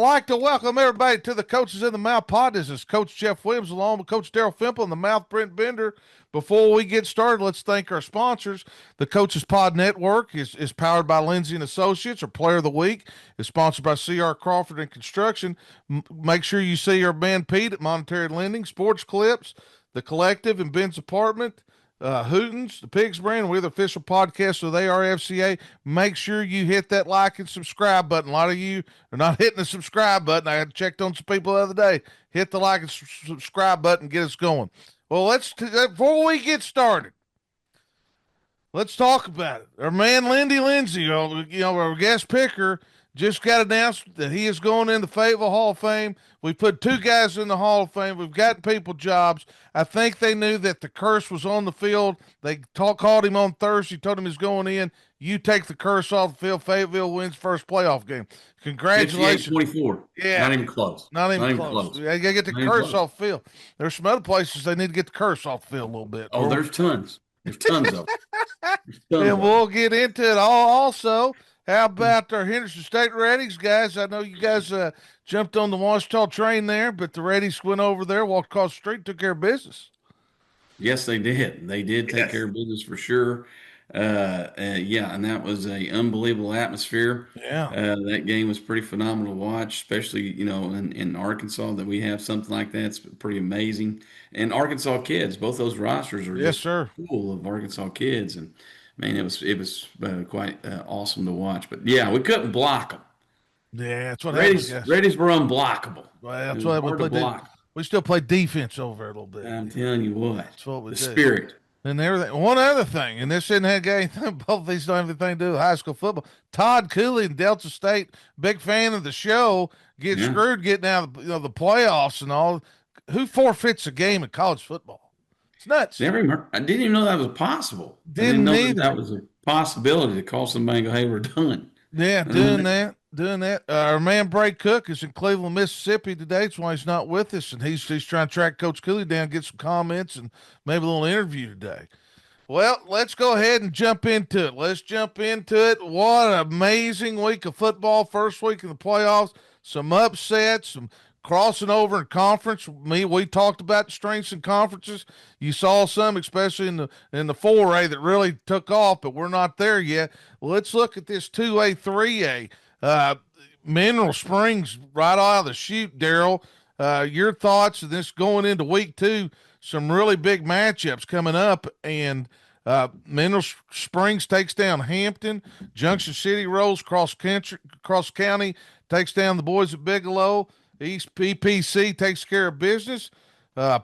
like to welcome everybody to the Coaches in the Mouth pod. This is Coach Jeff Williams along with Coach Daryl Fimple and the Mouth Brent Bender. Before we get started, let's thank our sponsors. The Coaches Pod Network is powered by Lindsey and Associates. Our Player of the Week is sponsored by C.R. Crawford and Construction. Make sure you see our man Pete at Monetary Lending, Sports Clips, The Collective, and Ben's Apartment. Hootens, the Pigs brand, we're the official podcast of the ARFCA. Make sure you hit that like and subscribe button. A lot of you are not hitting the subscribe button. I had checked on some people the other day. Hit the like and subscribe button, get us going. Well, before we get started, let's talk about it. Our man Lindsey, our guest picker, just got announced that he is going in the Fayetteville Hall of Fame. We put two guys in the Hall of Fame. We've gotten people jobs. I think they knew that the curse was on the field. They called him on Thursday, told him he's going in. You take the curse off the field. Fayetteville wins first playoff game. Congratulations. 24. Yeah. Not even close. Not even close. You got to get the curse off the field. There's some other places they need to get the curse off the field a little bit. Oh, there's tons. There's tons of them. And we'll get into it also. How about our Henderson State Reddies, guys? I know you guys jumped on the Washita train there, but the Reddies went over there, walked across the street, took care of business. Yes, they did. They did take care of business for sure. And that was a unbelievable atmosphere. Yeah. That game was pretty phenomenal to watch, especially, in Arkansas that we have something like that. It's pretty amazing. And Arkansas kids, both those rosters are just full of Arkansas kids. And man, it was quite awesome to watch. But yeah, we couldn't block them. Yeah, that's what Reddies were unblockable. Well, that's what we did. We still play defense over there a little bit. I'm telling you what. That's what we the did. Spirit. And everything. One other thing, and this didn't have anything, both of these don't have anything to do with high school football. Todd Cooley in Delta State, big fan of the show, gets screwed getting out of the playoffs and all. Who forfeits a game in college football? It's nuts. I didn't even know that was possible. Didn't know that was a possibility to call somebody and go, hey, we're done. Yeah, doing that. Our man Bray Cook is in Cleveland, Mississippi today. That's why he's not with us, and he's trying to track Coach Cooley down, get some comments, and maybe a little interview today. Well, let's go ahead and jump into it. What an amazing week of football. First week in the playoffs. Some upsets, some crossing over in conference. We talked about the strengths in conferences. You saw some, especially in the 4A, that really took off, but we're not there yet. Well, let's look at this 2A, 3A. Mineral Springs right out of the chute, Daryl. Your thoughts on this going into week 2? Some really big matchups coming up, and Mineral Springs takes down Hampton. Junction City rolls cross county, takes down the boys at Bigelow. East PPC takes care of business.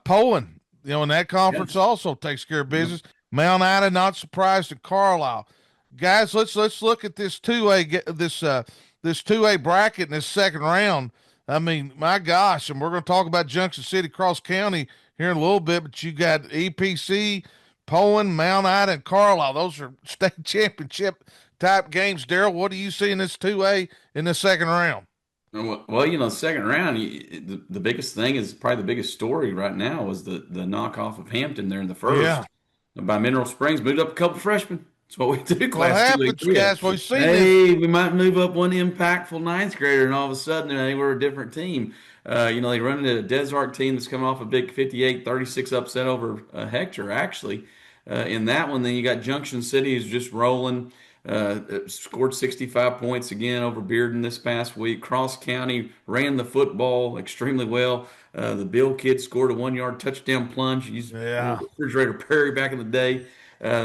Poland, in that conference also takes care of business. Mount Ida not surprised at Carlisle. Guys, let's look at this 2A this 2A bracket in this second round. I mean, my gosh, and we're going to talk about Junction City, Cross County here in a little bit, but you got EPC, Poland, Mount Ida, and Carlisle. Those are state championship type games. Daryl, what do you see in this 2A in the second round? Well, second round, the biggest thing is probably the biggest story right now is the knockoff of Hampton there in the first. Yeah. By Mineral Springs, moved up a couple freshmen. That's what we do. What happens, guys? We've seen we might move up one impactful ninth grader, and all of a sudden they were a different team. They run into a Desart team that's coming off a big 58-36 upset over Hector, actually. In that one, then you got Junction City who's just rolling. Scored 65 points again over Bearden this past week. Cross County ran the football extremely well. The Bill kid scored a 1-yard touchdown plunge. Used refrigerator Perry back in the day.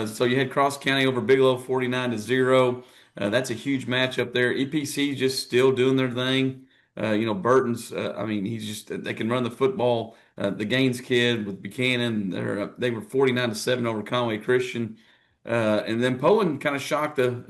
So you had Cross County over Bigelow 49-0. That's a huge matchup there. EPC just still doing their thing. Burton's, they can run the football. The Gaines kid with Buchanan, they were 49-7 over Conway Christian. And then Poland kind of shocked the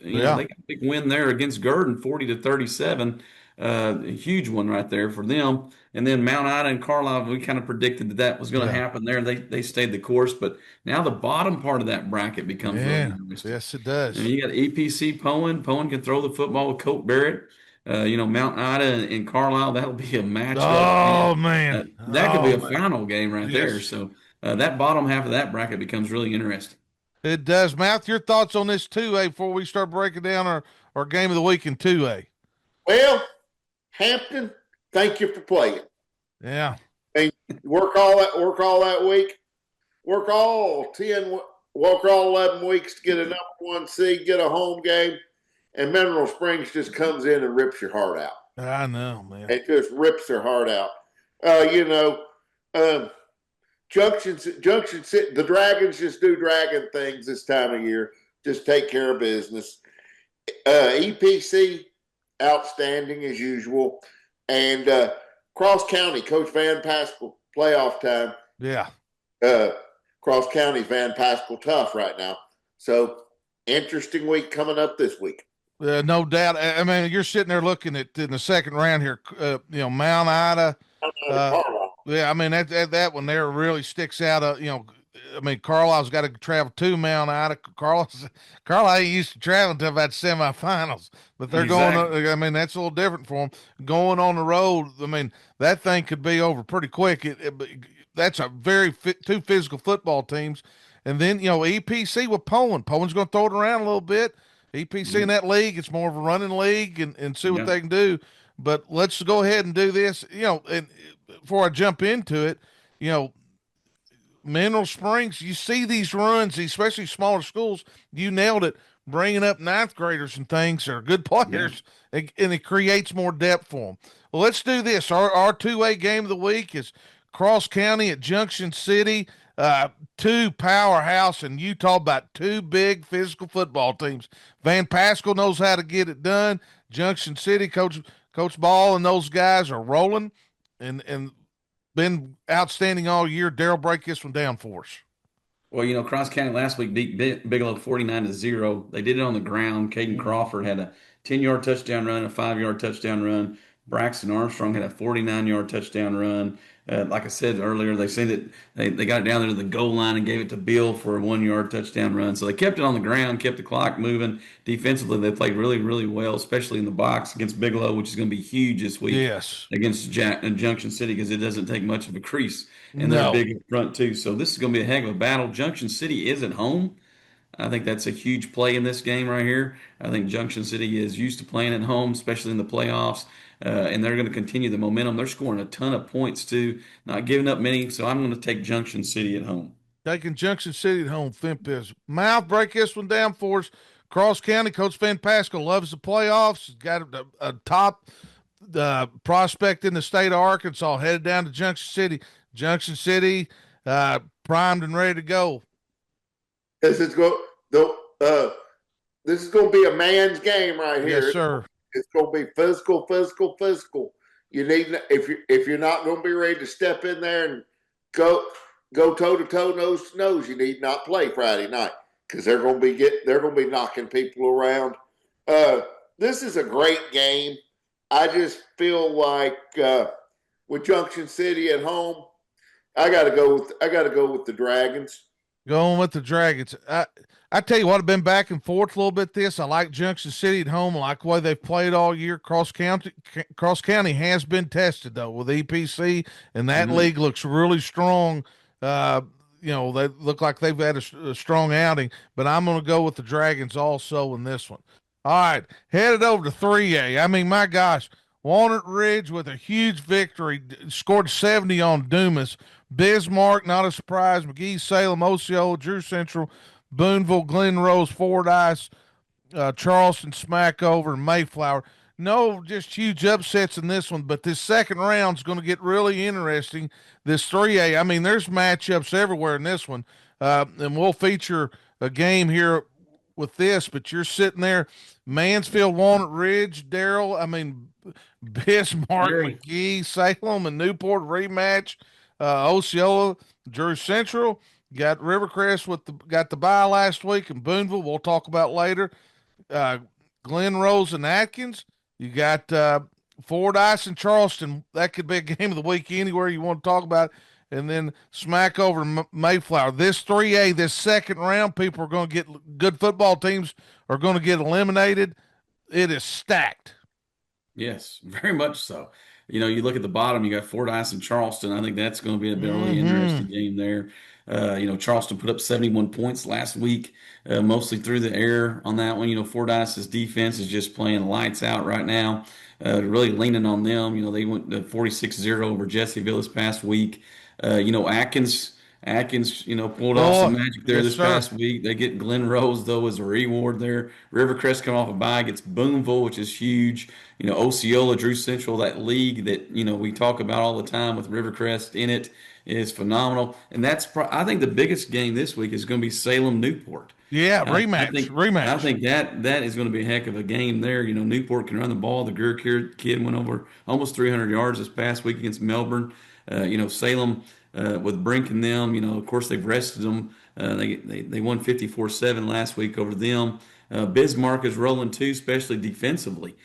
they got a big win there against Gurdon, 40-37. A huge one right there for them. And then Mount Ida and Carlisle, we kind of predicted that was going to happen there. They stayed the course, but now the bottom part of that bracket becomes really interesting. Yes, it does. And you got EPC Poland. Poland can throw the football with Colt Barrett. Mount Ida and Carlisle, that'll be a matchup. Oh, man. That could be a final game right there. So that bottom half of that bracket becomes really interesting. It does. Mouth, your thoughts on this 2A before we start breaking down our game of the week in 2A? Well, Hampton, thank you for playing. Yeah. And work all that week, work all 11 weeks to get a number one seed, get a home game, and Mineral Springs just comes in and rips your heart out. I know, man. It just rips their heart out. Junction City, the Dragons just do dragon things this time of year. Just take care of business. EPC, outstanding as usual. And Cross County, Coach Van Pascal, playoff time. Yeah. Cross County's Van Pascal tough right now. So, interesting week coming up this week. No doubt. I mean, you're sitting there looking at in the second round here, Mount Ida. Yeah, I mean, that one there really sticks out. I mean, Carlisle's got to travel to Mount Ida. Carlisle ain't used to traveling until about semifinals, but they're going. I mean, that's a little different for them. Going on the road, I mean, that thing could be over pretty quick. That's a two physical football teams, and then EPC with Poland. Poland's going to throw it around a little bit. EPC in that league, it's more of a running league, and see what they can do. But let's go ahead and do this. And before I jump into it, Mineral Springs, you see these runs, especially smaller schools, you nailed it, bringing up ninth graders and things that are good players, and it creates more depth for them. Well, let's do this. Our 2A game of the week is Cross County at Junction City, two powerhouse in Utah, about two big physical football teams. Van Pascal knows how to get it done. Junction City, Coach Ball and those guys are rolling and been outstanding all year. Daryl, break this one down for us. Well, Cross County last week beat Bigelow 49-0. They did it on the ground. Caden Crawford had a 10-yard touchdown run, a 5-yard touchdown run. Braxton Armstrong had a 49-yard touchdown run. Like I said earlier, they say that they got it down there to the goal line and gave it to Bill for a 1-yard touchdown run. So they kept it on the ground, kept the clock moving. Defensively, they played really, really well, especially in the box against Bigelow, which is going to be huge this week. Yes. Against Junction City, because it doesn't take much of a crease. And they're big in front, too. So this is going to be a heck of a battle. Junction City is at home. I think that's a huge play in this game right here. I think Junction City is used to playing at home, especially in the playoffs. And they're going to continue the momentum. They're scoring a ton of points, too, not giving up many. So I'm going to take Junction City at home. Taking Junction City at home, Fimp is. Mouth, break this one down for us. Cross County, Coach Van Pascal loves the playoffs. He's got a top prospect in the state of Arkansas headed down to Junction City. Junction City, primed and ready to go. This is going to be a man's game right here. Yes, sir. It's going to be physical. You need, if you're not going to be ready to step in there and go toe to toe, nose to nose, you need not play Friday night because they're going to be knocking people around. This is a great game. I just feel like with Junction City at home, I got to go with the Dragons. Going with the Dragons. I tell you what, I've been back and forth a little bit this. I like Junction City at home. I like the way they've played all year. Cross County has been tested, though, with EPC, and that league looks really strong. They look like they've had a strong outing, but I'm going to go with the Dragons also in this one. All right, headed over to 3A. I mean, my gosh, Walnut Ridge with a huge victory, scored 70 on Dumas. Bismarck, not a surprise. McGee, Salem, Osceola, Drew Central, Boonville, Glen Rose, Fordyce, Charleston, Smackover, and Mayflower. No, just huge upsets in this one, but this second round is going to get really interesting. This 3A, I mean, there's matchups everywhere in this one, and we'll feature a game here with this, but you're sitting there, Mansfield, Walnut Ridge, Daryl, I mean, Bismarck, McGee, Salem, and Newport rematch. Osceola, Drew Central, got Rivercrest got the bye last week, and Boonville we'll talk about later. Glen Rose and Atkins, you got Fordyce and Charleston. That could be a game of the week anywhere you want to talk about. And then smack over Mayflower. This 3A, this second round, people are going to get good football teams are going to get eliminated. It is stacked. Yes, very much so. You look at the bottom, you got Fordyce and Charleston. I think that's going to be a really Mm-hmm. interesting game there. Charleston put up 71 points last week, mostly through the air on that one. Fordyce's defense is just playing lights out right now, really leaning on them. They went 46-0 over Jessieville this past week. Atkins, pulled off some Boy, magic there yes, this sir. past week. They get Glen Rose, though, as a reward there. Rivercrest coming off a bye, gets Boonville, which is huge. Osceola, Drew Central, that league that, we talk about all the time with Rivercrest in it is phenomenal. And I think the biggest game this week is going to be Salem Newport. Yeah, I rematch, think I rematch. think that is going to be a heck of a game there. Newport can run the ball. The Greer kid went over almost 300 yards this past week against Melbourne. Salem with Brink and them. Of course they've rested them. They won 54-7 last week over them. Bismarck is rolling too, especially defensively,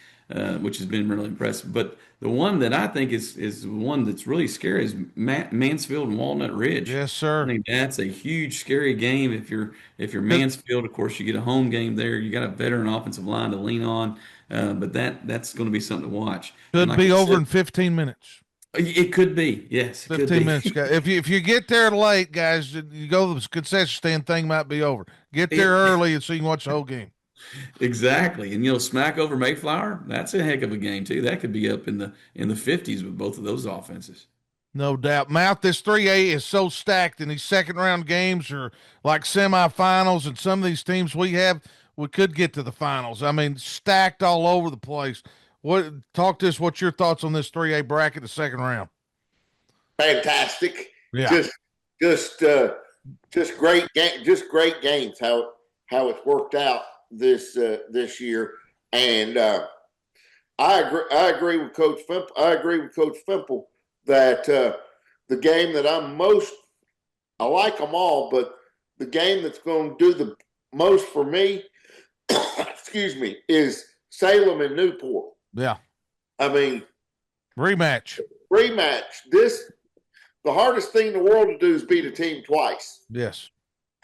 which has been really impressive. But the one that I think is the one that's really scary is Mansfield and Walnut Ridge. Yes, I sir. think that's a huge, scary game. If you're Mansfield, of course, you get a home game there. You got a veteran offensive line to lean on, but that's going to be something to watch. And Could like be you over said, in 15 minutes. it could be. Yes, it could 15 be. minutes, guys. If you get there late, guys, you go to the concession stand, thing might be over. Get there It, early and so you can watch the whole game. exactly. And smack over Mayflower, that's a heck of a game too. That could be up in the 50s with both of those offenses. No doubt. Mouth, this 3A is so stacked, and these second round games are like semifinals, and some of these teams we could get to the finals. I mean, stacked all over the place. Talk to us, what's your thoughts on this 3A bracket, the second round? Fantastic. Yeah. Just just great game. Just great games. How it's worked out this year, and I agree with Coach Fimple. I agree with Coach Fimple that the game that I like them all, but the game that's going to do the most for me, excuse me, is Salem and Newport. Yeah. I mean, Rematch. rematch. The hardest thing in the world to do is beat a team twice, Yes.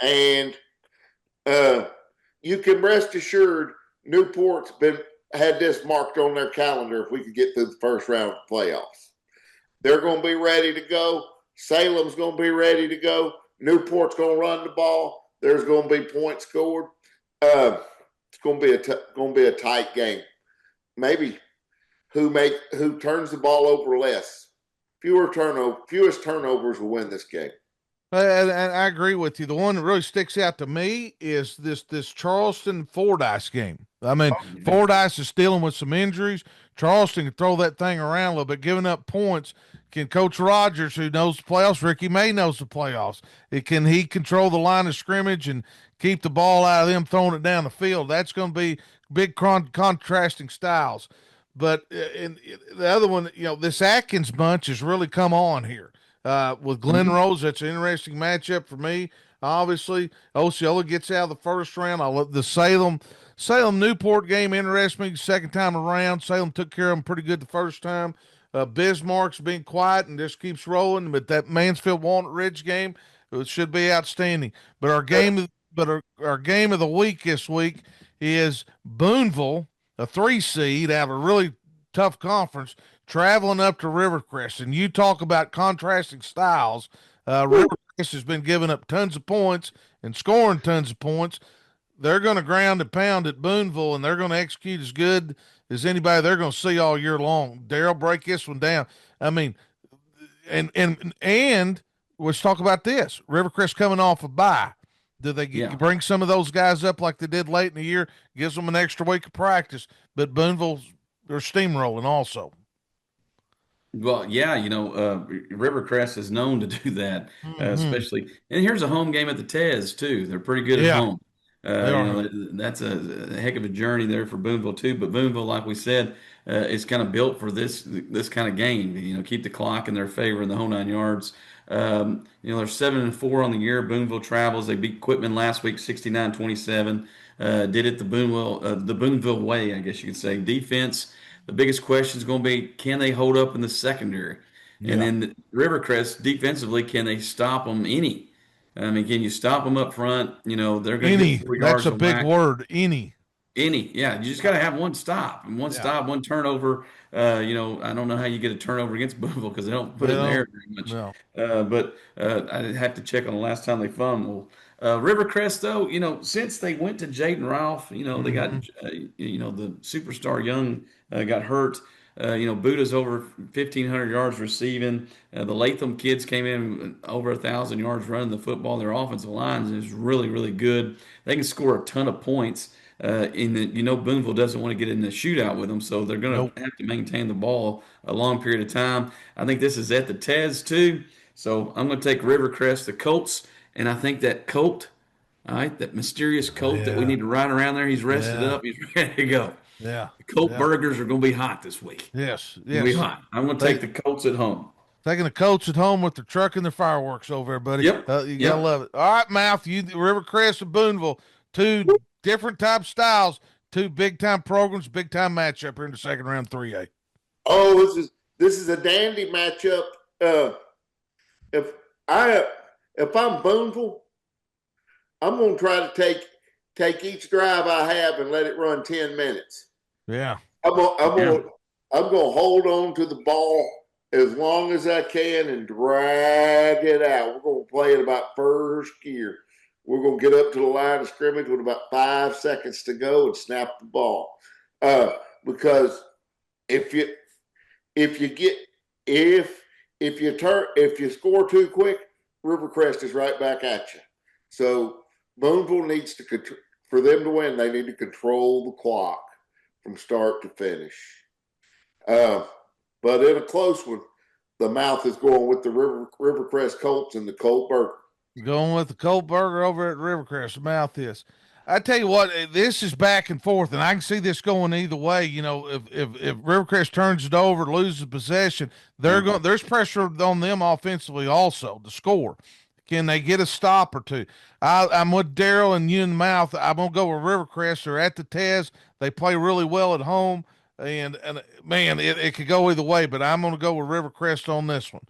and you can rest assured Newport's had this marked on their calendar if we could get through the first round of the playoffs. They're going to be ready to go. Salem's going to be ready to go. Newport's going to run the ball. There's going to be points scored. It's going to be a tight game. Maybe who turns the ball over less. Fewest turnovers will win this game. And I agree with you. The one that really sticks out to me is this Charleston Fordyce game. I mean, Fordyce is dealing with some injuries. Charleston can throw that thing around a little bit, giving up points. Can Coach Rogers, who knows the playoffs, Ricky May knows the playoffs, can he control the line of scrimmage and keep the ball out of them throwing it down the field? That's going to be big contrasting styles. But in the other one, this Atkins bunch has really come on here. With Glen Rose, that's an interesting matchup for me. Obviously, Osceola gets out of the first round. I love the Salem Newport game. Interests me second time around. Salem took care of them pretty good the first time. Bismarck's been quiet and just keeps rolling. But that Mansfield Walnut Ridge game, it should be outstanding. But our game of the week this week is Boonville, a 3 seed, out of a really tough conference, traveling up to Rivercrest. And you talk about contrasting styles. Rivercrest has been giving up tons of points and scoring tons of points. They're going to ground and pound at Boonville, and they're going to execute as good as anybody they're going to see all year long. Daryl, break this one down. I mean, and let's talk about this. Rivercrest coming off a bye. Do they bring some of those guys up like they did late in the year? Gives them an extra week of practice. But Boonville's they're steamrolling also. Well, yeah, Rivercrest is known to do that, Mm-hmm. especially. And here's a home game at the Tez too. They're pretty good at Yeah, home. they are. That's a heck of a journey there for Boonville too. But Boonville, like we said, is kind of built for this kind of game. Keep the clock in their favor in the whole 9 yards. They're 7-4 on the year. Boonville travels. They beat Quitman last week, 69-27. Did it the Boonville way, I guess you could say. Defense. The biggest question is going to be, can they hold up in the secondary? And Yeah. then Rivercrest defensively, can they stop them any? I mean, can you stop them up front? They're going to get Any. 4 That's yards a on big whack. word. Any. Yeah, you just got to have one stop and one Yeah. stop, one turnover. I don't know how you get a turnover against Boonville because they don't put They it in the don't. air very much. No. But I have to check on the last time they fumbled. Rivercrest, though, since they went to Jaden Ralph, they got, Hmm. the superstar Young got hurt. Buda's over 1,500 yards receiving. The Latham kids came in over 1,000 yards running the football. Their offensive line is really, really good. They can score a ton of points. Boonville doesn't want to get in the shootout with them, so they're going Nope. to have to maintain the ball a long period of time. I think this is at the Tez too, so I'm going to take Rivercrest, the Colts, and I think that Colt, all right, that mysterious Colt that we Yeah. need to ride around there, he's rested Yeah. up, he's ready to go. Yeah. The Colt Yeah. burgers are going to be hot this week. Yes. Going to be Yes. hot. I'm going to They take the Colts at home. taking the Colts at home with their truck and their fireworks over there, buddy. Yep. You gotta Yep. love it. All right, Mouth. Rivercrest and Boonville, two different type styles, two big time programs, big time matchup here in the second round, 3A. Oh, this is a dandy matchup. If if I'm Boonville, I'm going to try to take each drive I have and let it run 10 minutes. Yeah. I'm going to hold on to the ball as long as I can and drag it out. We're going to play it about first gear. We're going to get up to the line of scrimmage with about 5 seconds to go and snap the ball. Because if you score too quick, Rivercrest is right back at you. So Boonville needs to, for them to win, they need to control the clock from start to finish. But in a close one, the Mouth is going with the Rivercrest Colts and the Colt Burger. Going with the Colt Burger over at Rivercrest. The Mouth is. I tell you what, this is back and forth, and I can see this going either way. If Rivercrest turns it over, loses possession, there's pressure on them offensively also to score. Can they get a stop or two? I'm with Daryl and you in the Mouth. I'm gonna go with Rivercrest. They're at the Tez. They play really well at home, and man, it could go either way. But I'm gonna go with Rivercrest on this one.